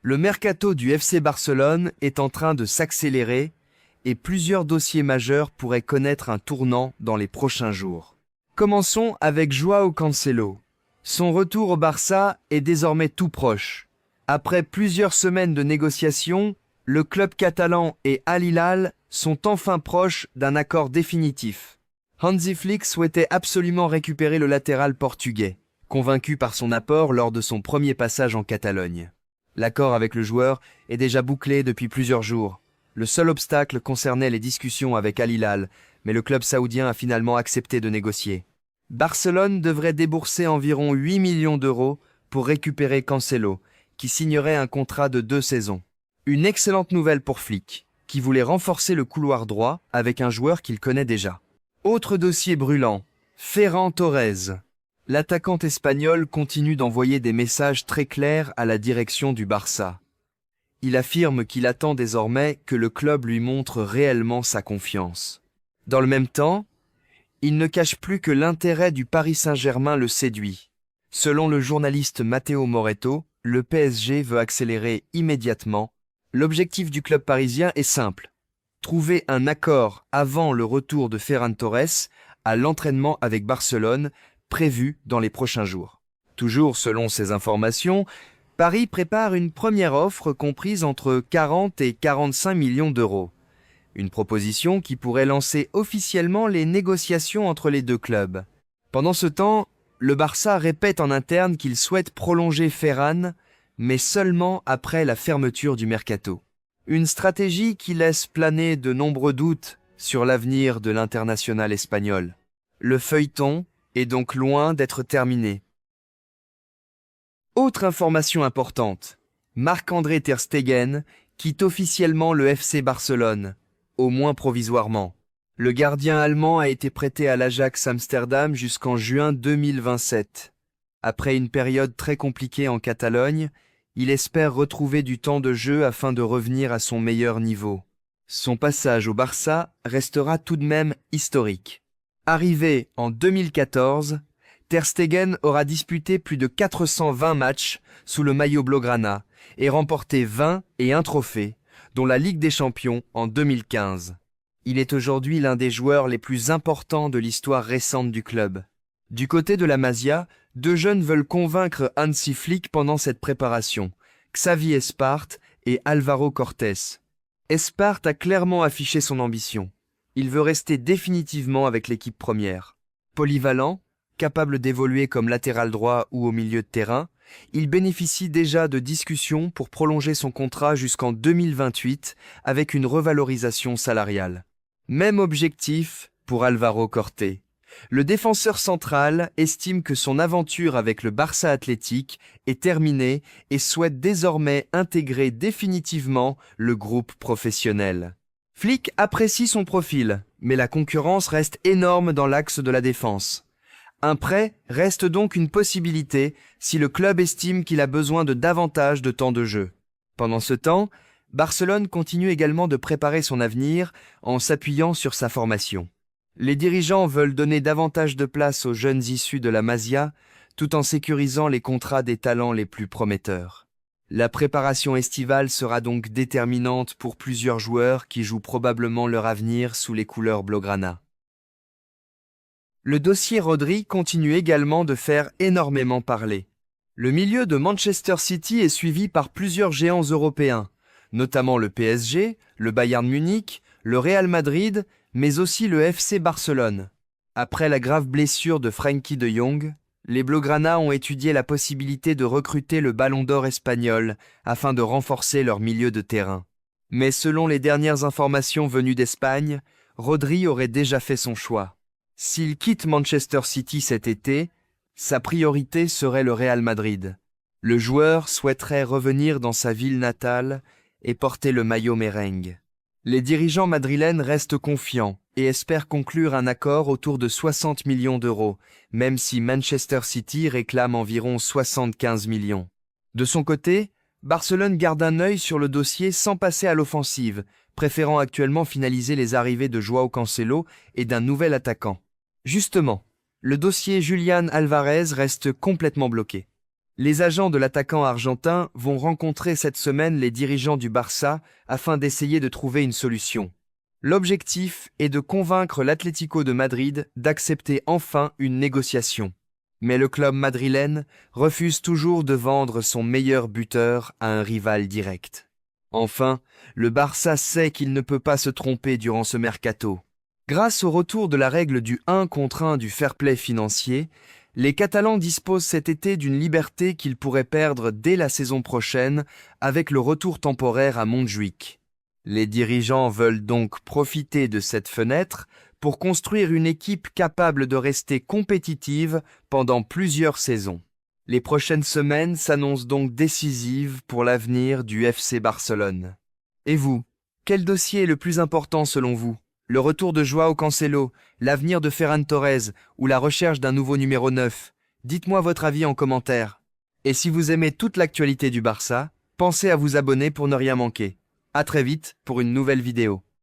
Le mercato du FC Barcelone est en train de s'accélérer et plusieurs dossiers majeurs pourraient connaître un tournant dans les prochains jours. Commençons avec Joao Cancelo. Son retour au Barça est désormais tout proche. Après plusieurs semaines de négociations, le club catalan et Al Hilal sont enfin proches d'un accord définitif. Hansi Flick souhaitait absolument récupérer le latéral portugais, convaincu par son apport lors de son premier passage en Catalogne. L'accord avec le joueur est déjà bouclé depuis plusieurs jours. Le seul obstacle concernait les discussions avec Al Hilal, mais le club saoudien a finalement accepté de négocier. Barcelone devrait débourser environ 8 millions d'euros pour récupérer Cancelo, qui signerait un contrat de 2 saisons. Une excellente nouvelle pour Flick, qui voulait renforcer le couloir droit avec un joueur qu'il connaît déjà. Autre dossier brûlant, Ferran Torres. L'attaquant espagnol continue d'envoyer des messages très clairs à la direction du Barça. Il affirme qu'il attend désormais que le club lui montre réellement sa confiance. Dans le même temps, il ne cache plus que l'intérêt du Paris Saint-Germain le séduit. Selon le journaliste Matteo Moretto, le PSG veut accélérer immédiatement. L'objectif du club parisien est simple: trouver un accord avant le retour de Ferran Torres à l'entraînement avec Barcelone, prévu dans les prochains jours. Toujours selon ces informations, Paris prépare une première offre comprise entre 40 et 45 millions d'euros. Une proposition qui pourrait lancer officiellement les négociations entre les deux clubs. Pendant ce temps, le Barça répète en interne qu'il souhaite prolonger Ferran, mais seulement après la fermeture du mercato. Une stratégie qui laisse planer de nombreux doutes sur l'avenir de l'international espagnol. Le feuilleton est donc loin d'être terminé. Autre information importante, Marc-André ter Stegen quitte officiellement le FC Barcelone, au moins provisoirement. Le gardien allemand a été prêté à l'Ajax Amsterdam jusqu'en juin 2027. Après une période très compliquée en Catalogne, il espère retrouver du temps de jeu afin de revenir à son meilleur niveau. Son passage au Barça restera tout de même historique. Arrivé en 2014, ter Stegen aura disputé plus de 420 matchs sous le maillot blaugrana et remporté 20 et un trophée, dont la Ligue des Champions en 2015. Il est aujourd'hui l'un des joueurs les plus importants de l'histoire récente du club. Du côté de la Masia, deux jeunes veulent convaincre Hansi Flick pendant cette préparation, Xavi Espart et Álvaro Cortés. Espart a clairement affiché son ambition. Il veut rester définitivement avec l'équipe première. Polyvalent, capable d'évoluer comme latéral droit ou au milieu de terrain, il bénéficie déjà de discussions pour prolonger son contrat jusqu'en 2028 avec une revalorisation salariale. Même objectif pour Álvaro Cortés. Le défenseur central estime que son aventure avec le Barça Athletic est terminée et souhaite désormais intégrer définitivement le groupe professionnel. Flick apprécie son profil, mais la concurrence reste énorme dans l'axe de la défense. Un prêt reste donc une possibilité si le club estime qu'il a besoin de davantage de temps de jeu. Pendant ce temps, Barcelone continue également de préparer son avenir en s'appuyant sur sa formation. Les dirigeants veulent donner davantage de place aux jeunes issus de la Masia, tout en sécurisant les contrats des talents les plus prometteurs. La préparation estivale sera donc déterminante pour plusieurs joueurs qui jouent probablement leur avenir sous les couleurs blaugrana. Le dossier Rodri continue également de faire énormément parler. Le milieu de Manchester City est suivi par plusieurs géants européens, notamment le PSG, le Bayern Munich, le Real Madrid, mais aussi le FC Barcelone. Après la grave blessure de Frenkie de Jong, les Blaugrana ont étudié la possibilité de recruter le Ballon d'Or espagnol afin de renforcer leur milieu de terrain. Mais selon les dernières informations venues d'Espagne, Rodri aurait déjà fait son choix. S'il quitte Manchester City cet été, sa priorité serait le Real Madrid. Le joueur souhaiterait revenir dans sa ville natale et porter le maillot merengue. Les dirigeants madrilènes restent confiants et espèrent conclure un accord autour de 60 millions d'euros, même si Manchester City réclame environ 75 millions. De son côté, Barcelone garde un œil sur le dossier sans passer à l'offensive, préférant actuellement finaliser les arrivées de Joao Cancelo et d'un nouvel attaquant. Justement, le dossier Julián Álvarez reste complètement bloqué. Les agents de l'attaquant argentin vont rencontrer cette semaine les dirigeants du Barça afin d'essayer de trouver une solution. L'objectif est de convaincre l'Atlético de Madrid d'accepter enfin une négociation. Mais le club madrilène refuse toujours de vendre son meilleur buteur à un rival direct. Enfin, le Barça sait qu'il ne peut pas se tromper durant ce mercato. Grâce au retour de la règle du 1 contre 1 du fair play financier, les Catalans disposent cet été d'une liberté qu'ils pourraient perdre dès la saison prochaine avec le retour temporaire à Montjuïc. Les dirigeants veulent donc profiter de cette fenêtre pour construire une équipe capable de rester compétitive pendant plusieurs saisons. Les prochaines semaines s'annoncent donc décisives pour l'avenir du FC Barcelone. Et vous, quel dossier est le plus important selon vous? Le retour de Joao Cancelo, l'avenir de Ferran Torres ou la recherche d'un nouveau numéro 9? Dites-moi votre avis en commentaire. Et si vous aimez toute l'actualité du Barça, pensez à vous abonner pour ne rien manquer. À très vite pour une nouvelle vidéo.